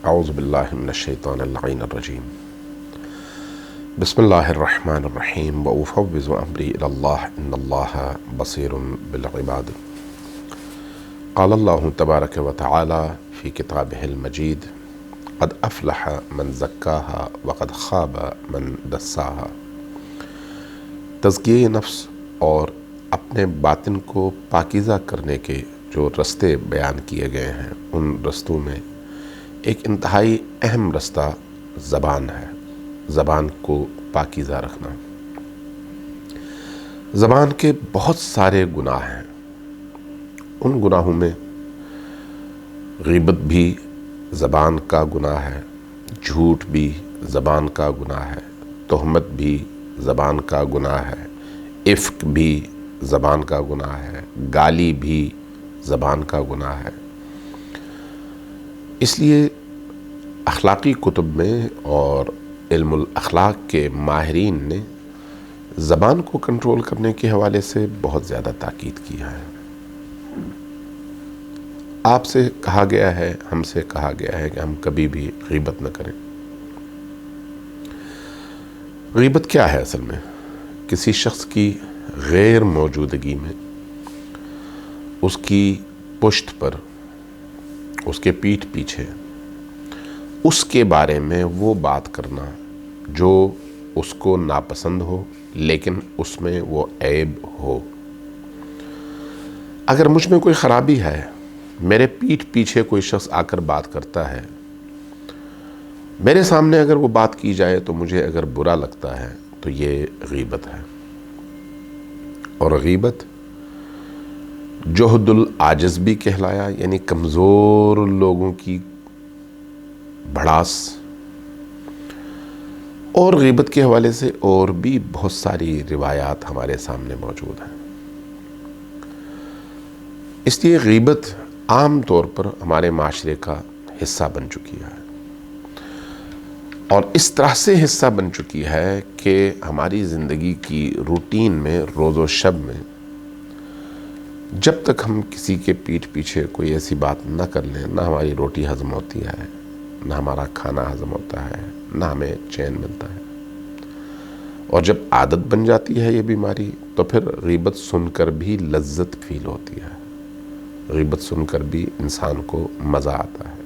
اعوذ باللہ من الشیطان اللعین الرجیم بسم اللہ الرحمن الرحیم وافوض امری الی اللہ ان اللہ بصیر بالعباد قال اللہ تبارک و تعالی فی کتابہ المجید قد افلح من زکاہا وقد خاب من دساہا۔ تزکیہ نفس اور اپنے باطن کو پاکیزہ کرنے کے جو رستے بیان کیے گئے ہیں، ان رستوں میں ایک انتہائی اہم رستہ زبان ہے، زبان کو پاکیزہ رکھنا۔ زبان کے بہت سارے گناہ ہیں، ان گناہوں میں غیبت بھی زبان کا گناہ ہے، جھوٹ بھی زبان کا گناہ ہے، تہمت بھی زبان کا گناہ ہے، عفق بھی زبان کا گناہ ہے، گالی بھی زبان کا گناہ ہے۔ اس لیے اخلاقی کتب میں اور علم الاخلاق کے ماہرین نے زبان کو کنٹرول کرنے کے حوالے سے بہت زیادہ تاکید کیا ہے۔ آپ سے کہا گیا ہے، ہم سے کہا گیا ہے کہ ہم کبھی بھی غیبت نہ کریں۔ غیبت کیا ہے اصل میں؟ کسی شخص کی غیر موجودگی میں اس کی پشت پر، اس کے پیٹھ پیچھے اس کے بارے میں وہ بات کرنا جو اس کو ناپسند ہو لیکن اس میں وہ عیب ہو۔ اگر مجھ میں کوئی خرابی ہے، میرے پیٹھ پیچھے کوئی شخص آ کر بات کرتا ہے، میرے سامنے اگر وہ بات کی جائے تو مجھے اگر برا لگتا ہے تو یہ غیبت ہے۔ اور غیبت جہد العاجز بھی کہلایا، یعنی کمزور لوگوں کی بھڑاس۔ اور غیبت کے حوالے سے اور بھی بہت ساری روایات ہمارے سامنے موجود ہیں۔ اس لیے غیبت عام طور پر ہمارے معاشرے کا حصہ بن چکی ہے، اور اس طرح سے حصہ بن چکی ہے کہ ہماری زندگی کی روٹین میں، روز و شب میں، جب تک ہم کسی کے پیٹھ پیچھے کوئی ایسی بات نہ کر لیں، نہ ہماری روٹی ہضم ہوتی ہے، نہ ہمارا کھانا ہضم ہوتا ہے، نہ ہمیں چین ملتا ہے۔ اور جب عادت بن جاتی ہے یہ بیماری، تو پھر غیبت سن کر بھی لذت فیل ہوتی ہے، غیبت سن کر بھی انسان کو مزہ آتا ہے۔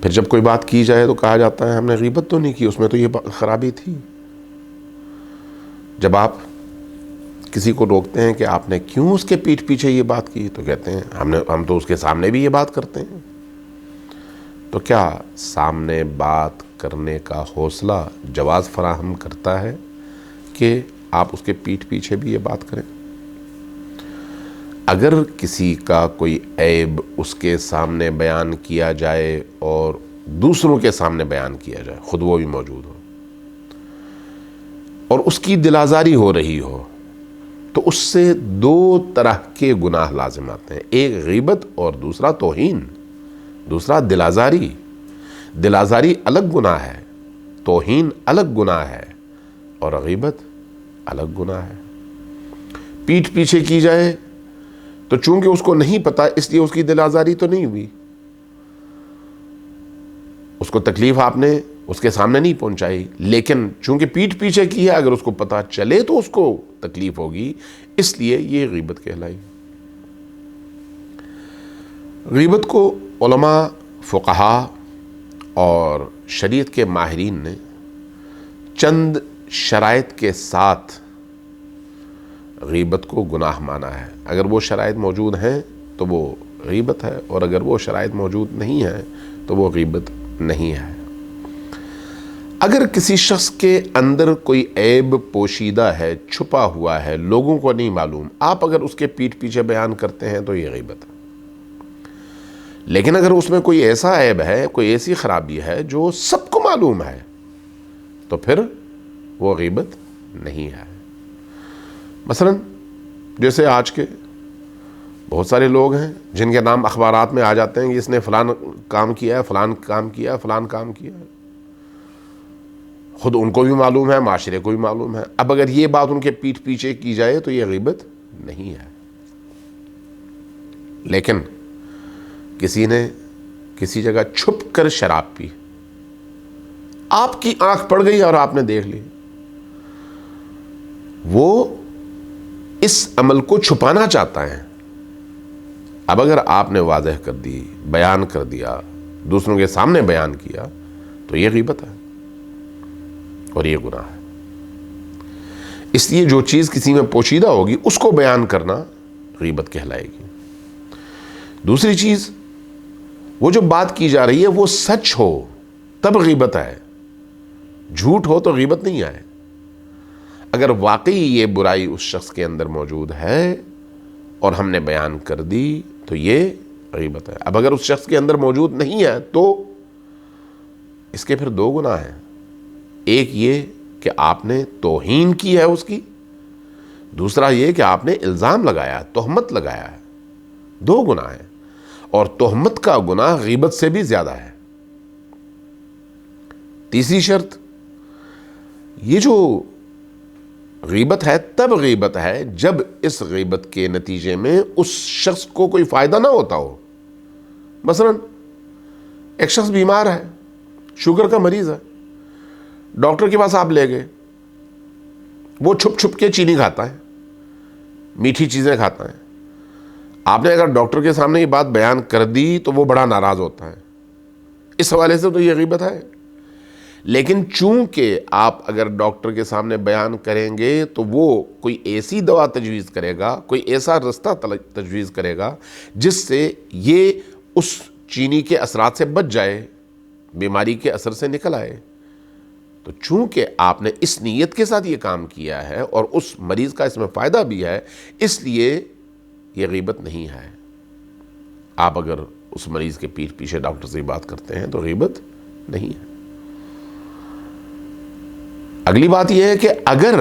پھر جب کوئی بات کی جائے تو کہا جاتا ہے ہم نے غیبت تو نہیں کی، اس میں تو یہ خرابی تھی۔ جب آپ کسی کو روکتے ہیں کہ آپ نے کیوں اس کے پیٹھ پیچھے یہ بات کی، تو کہتے ہیں ہم تو اس کے سامنے بھی یہ بات کرتے ہیں۔ تو کیا سامنے بات کرنے کا حوصلہ جواز فراہم کرتا ہے کہ آپ اس کے پیٹھ پیچھے بھی یہ بات کریں؟ اگر کسی کا کوئی عیب اس کے سامنے بیان کیا جائے اور دوسروں کے سامنے بیان کیا جائے، خود وہ بھی موجود ہو، اور اس کی دل آزاری ہو رہی ہو، تو اس سے دو طرح کے گناہ لازم آتے ہیں، ایک غیبت اور دوسرا توہین، دوسرا دل آزاری۔ دل آزاری الگ گناہ ہے، توہین الگ گناہ ہے، اور غیبت الگ گناہ ہے۔ پیٹھ پیچھے کی جائے تو چونکہ اس کو نہیں پتا، اس لیے اس کی دل آزاری تو نہیں ہوئی، اس کو تکلیف آپ نے اس کے سامنے نہیں پہنچائی، لیکن چونکہ پیٹھ پیچھے کی ہے، اگر اس کو پتا چلے تو اس کو تکلیف ہوگی، اس لیے یہ غیبت کہلائی۔ غیبت کو علماء، فقہا اور شریعت کے ماہرین نے چند شرائط کے ساتھ غیبت کو گناہ مانا ہے۔ اگر وہ شرائط موجود ہیں تو وہ غیبت ہے، اور اگر وہ شرائط موجود نہیں ہیں تو وہ غیبت نہیں ہے۔ اگر کسی شخص کے اندر کوئی عیب پوشیدہ ہے، چھپا ہوا ہے، لوگوں کو نہیں معلوم، آپ اگر اس کے پیٹھ پیچھے بیان کرتے ہیں تو یہ غیبت ہے۔ لیکن اگر اس میں کوئی ایسا عیب ہے، کوئی ایسی خرابی ہے جو سب کو معلوم ہے، تو پھر وہ غیبت نہیں ہے۔ مثلا جیسے آج کے بہت سارے لوگ ہیں جن کے نام اخبارات میں آ جاتے ہیں کہ اس نے فلان کام کیا ہے، فلان کام کیا ہے، فلان کام کیا ہے، خود ان کو بھی معلوم ہے، معاشرے کو بھی معلوم ہے۔ اب اگر یہ بات ان کے پیٹھ پیچھے کی جائے تو یہ غیبت نہیں ہے۔ لیکن کسی نے کسی جگہ چھپ کر شراب پی، آپ کی آنکھ پڑ گئی اور آپ نے دیکھ لی، وہ اس عمل کو چھپانا چاہتا ہے. اب اگر آپ نے واضح کر دی، بیان کر دیا، دوسروں کے سامنے بیان کیا، تو یہ غیبت ہے اور یہ گناہ ہے. اس لیے جو چیز کسی میں پوشیدہ ہوگی اس کو بیان کرنا غیبت کہلائے گی. دوسری چیز، وہ جو بات کی جا رہی ہے وہ سچ ہو تب غیبت ہے، جھوٹ ہو تو غیبت نہیں ہے. اگر واقعی یہ برائی اس شخص کے اندر موجود ہے اور ہم نے بیان کر دی تو یہ غیبت ہے. اب اگر اس شخص کے اندر موجود نہیں ہے تو اس کے پھر دو گناہ ہیں. ایک یہ کہ آپ نے توہین کی ہے اس کی، دوسرا یہ کہ آپ نے الزام لگایا، تہمت لگایا ہے. دو گناہ ہیں، اور تہمت کا گناہ غیبت سے بھی زیادہ ہے. تیسری شرط، یہ جو غیبت ہے تب غیبت ہے جب اس غیبت کے نتیجے میں اس شخص کو کوئی فائدہ نہ ہوتا ہو. مثلا ایک شخص بیمار ہے، شوگر کا مریض ہے، ڈاکٹر کے پاس آپ لے گئے، وہ چھپ چھپ کے چینی کھاتا ہے، میٹھی چیزیں کھاتا ہے. آپ نے اگر ڈاکٹر کے سامنے یہ بات بیان کر دی تو وہ بڑا ناراض ہوتا ہے. اس حوالے سے تو یہ غیبت ہے. لیکن چونکہ آپ اگر ڈاکٹر کے سامنے بیان کریں گے تو وہ کوئی ایسی دوا تجویز کرے گا، کوئی ایسا رستہ تجویز کرے گا جس سے یہ اس چینی کے اثرات سے بچ جائے، بیماری کے اثر سے نکل آئے. تو چونکہ آپ نے اس نیت کے ساتھ یہ کام کیا ہے اور اس مریض کا اس میں فائدہ بھی ہے، اس لیے یہ غیبت نہیں ہے. آپ اگر اس مریض کے پیٹھ پیچھے ڈاکٹر سے بات کرتے ہیں تو غیبت نہیں ہے. اگلی بات یہ ہے کہ اگر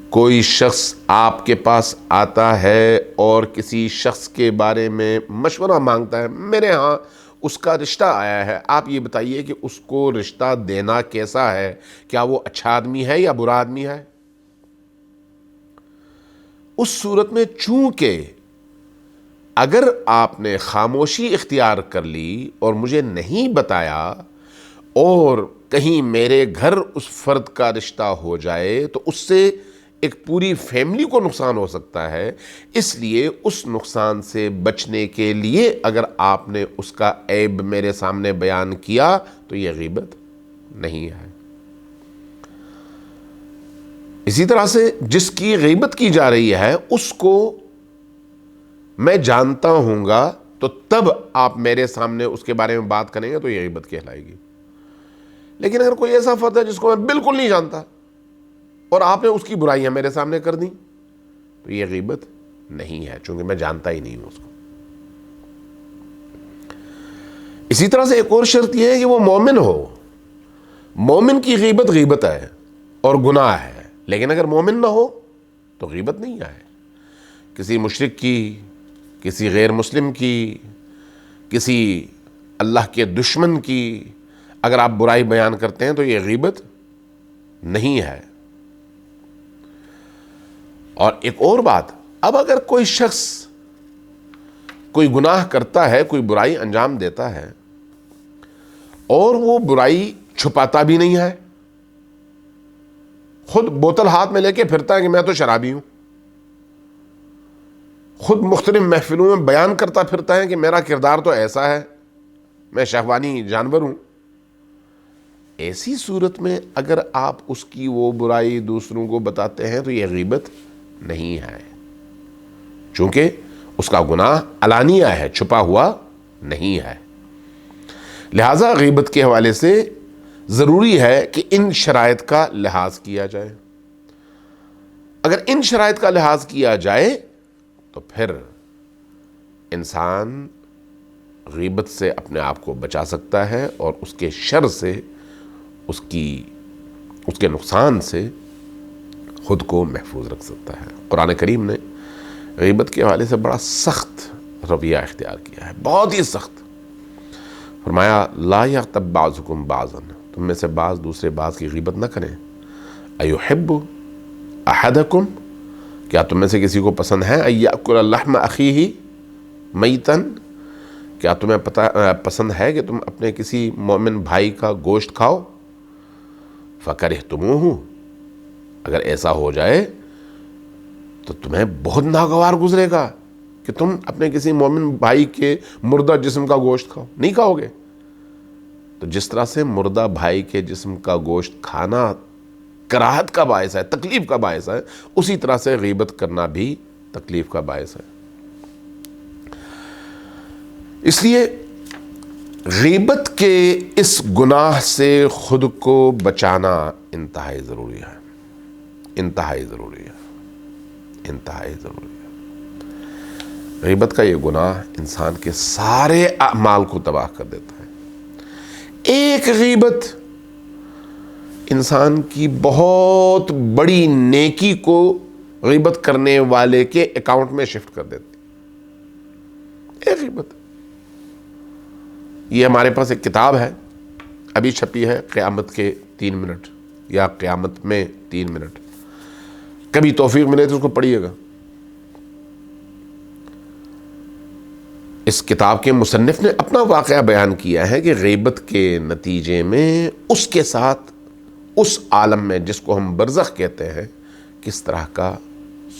کوئی شخص آپ کے پاس آتا ہے اور کسی شخص کے بارے میں مشورہ مانگتا ہے، میرے ہاں اس کا رشتہ آیا ہے، آپ یہ بتائیے کہ اس کو رشتہ دینا کیسا ہے، کیا وہ اچھا آدمی ہے یا برا آدمی ہے. اس صورت میں چونکہ اگر آپ نے خاموشی اختیار کر لی اور مجھے نہیں بتایا اور کہیں میرے گھر اس فرد کا رشتہ ہو جائے تو اس سے ایک پوری فیملی کو نقصان ہو سکتا ہے. اس لیے اس نقصان سے بچنے کے لیے اگر آپ نے اس کا عیب میرے سامنے بیان کیا تو یہ غیبت نہیں ہے. اسی طرح سے جس کی غیبت کی جا رہی ہے اس کو میں جانتا ہوں گا تو تب آپ میرے سامنے اس کے بارے میں بات کریں گے تو یہ غیبت کہلائے گی. لیکن اگر کوئی ایسا فرد ہے جس کو میں بالکل نہیں جانتا اور آپ نے اس کی برائیاں میرے سامنے کر دیں تو یہ غیبت نہیں ہے، چونکہ میں جانتا ہی نہیں ہوں اس کو. اسی طرح سے ایک اور شرط یہ ہے کہ وہ مومن ہو. مومن کی غیبت غیبت ہے اور گناہ ہے، لیکن اگر مومن نہ ہو تو غیبت نہیں ہے. کسی مشرک کی، کسی غیر مسلم کی، کسی اللہ کے دشمن کی اگر آپ برائی بیان کرتے ہیں تو یہ غیبت نہیں ہے. اور ایک اور بات، اب اگر کوئی شخص کوئی گناہ کرتا ہے، کوئی برائی انجام دیتا ہے اور وہ برائی چھپاتا بھی نہیں ہے، خود بوتل ہاتھ میں لے کے پھرتا ہے کہ میں تو شرابی ہوں، خود مختلف محفلوں میں بیان کرتا پھرتا ہے کہ میرا کردار تو ایسا ہے، میں شہوانی جانور ہوں، ایسی صورت میں اگر آپ اس کی وہ برائی دوسروں کو بتاتے ہیں تو یہ غیبت نہیں ہے، چونکہ اس کا گناہ علانیہ ہے، چھپا ہوا نہیں ہے. لہذا غیبت کے حوالے سے ضروری ہے کہ ان شرائط کا لحاظ کیا جائے. اگر ان شرائط کا لحاظ کیا جائے تو پھر انسان غیبت سے اپنے آپ کو بچا سکتا ہے اور اس کے شر سے، اس کے نقصان سے خود کو محفوظ رکھ سکتا ہے. قرآن کریم نے غیبت کے حوالے سے بڑا سخت رویہ اختیار کیا ہے، بہت ہی سخت. فرمایا لا یغتب بعضکم بعضا، تم میں سے بعض دوسرے بعض کی غیبت نہ کریں. ایحب احدکم، کیا تم میں سے کسی کو پسند ہے ان یأکل لحم اخیہ میتا، کیا تمہیں پسند ہے کہ تم اپنے کسی مومن بھائی کا گوشت کھاؤ؟ فَكَرِهْتُمُوهُ، اگر ایسا ہو جائے تو تمہیں بہت ناگوار گزرے گا کہ تم اپنے کسی مومن بھائی کے مردہ جسم کا گوشت کھاؤ، نہیں کھاؤ گے۔ تو جس طرح سے مردہ بھائی کے جسم کا گوشت کھانا کراہت کا باعث ہے، تکلیف کا باعث ہے، اسی طرح سے غیبت کرنا بھی تکلیف کا باعث ہے۔ اس لیے غیبت کے اس گناہ سے خود کو بچانا انتہائی ضروری ہے، انتہائی ضروری ہے، انتہائی ضروری ہے۔ غیبت کا یہ گناہ انسان کے سارے اعمال کو تباہ کر دیتا ہے۔ ایک غیبت انسان کی بہت بڑی نیکی کو غیبت کرنے والے کے اکاؤنٹ میں شفٹ کر دیتی ہے۔ ایک غیبت، یہ ہمارے پاس ایک کتاب ہے، ابھی چھپی ہے، قیامت کے 3 منٹ یا قیامت میں 3 منٹ، کبھی توفیق ملے تو اس کو پڑھیے گا۔ اس کتاب کے مصنف نے اپنا واقعہ بیان کیا ہے کہ غیبت کے نتیجے میں اس کے ساتھ اس عالم میں جس کو ہم برزخ کہتے ہیں کس طرح کا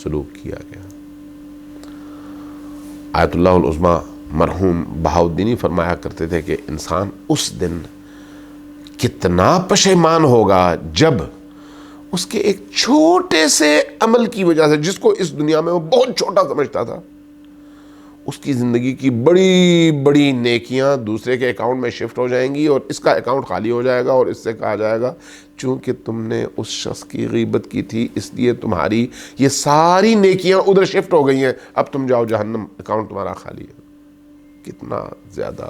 سلوک کیا گیا۔ آیت اللہ العظمیٰ مرحوم بہاؤالدینی فرمایا کرتے تھے کہ انسان اس دن کتنا پشیمان ہوگا جب اس کے ایک چھوٹے سے عمل کی وجہ سے، جس کو اس دنیا میں وہ بہت چھوٹا سمجھتا تھا، اس کی زندگی کی بڑی بڑی نیکیاں دوسرے کے اکاؤنٹ میں شفٹ ہو جائیں گی اور اس کا اکاؤنٹ خالی ہو جائے گا، اور اس سے کہا جائے گا چونکہ تم نے اس شخص کی غیبت کی تھی اس لیے تمہاری یہ ساری نیکیاں ادھر شفٹ ہو گئی ہیں، اب تم جاؤ جہنم، اکاؤنٹ تمہارا خالی ہے۔ کتنا زیادہ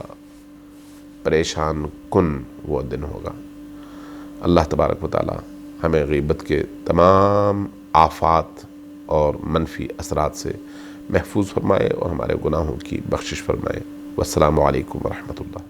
پریشان کن وہ دن ہوگا۔ اللہ تبارک و تعالی ہمیں غیبت کے تمام آفات اور منفی اثرات سے محفوظ فرمائے اور ہمارے گناہوں کی بخشش فرمائے۔ والسلام علیکم ورحمۃ اللہ۔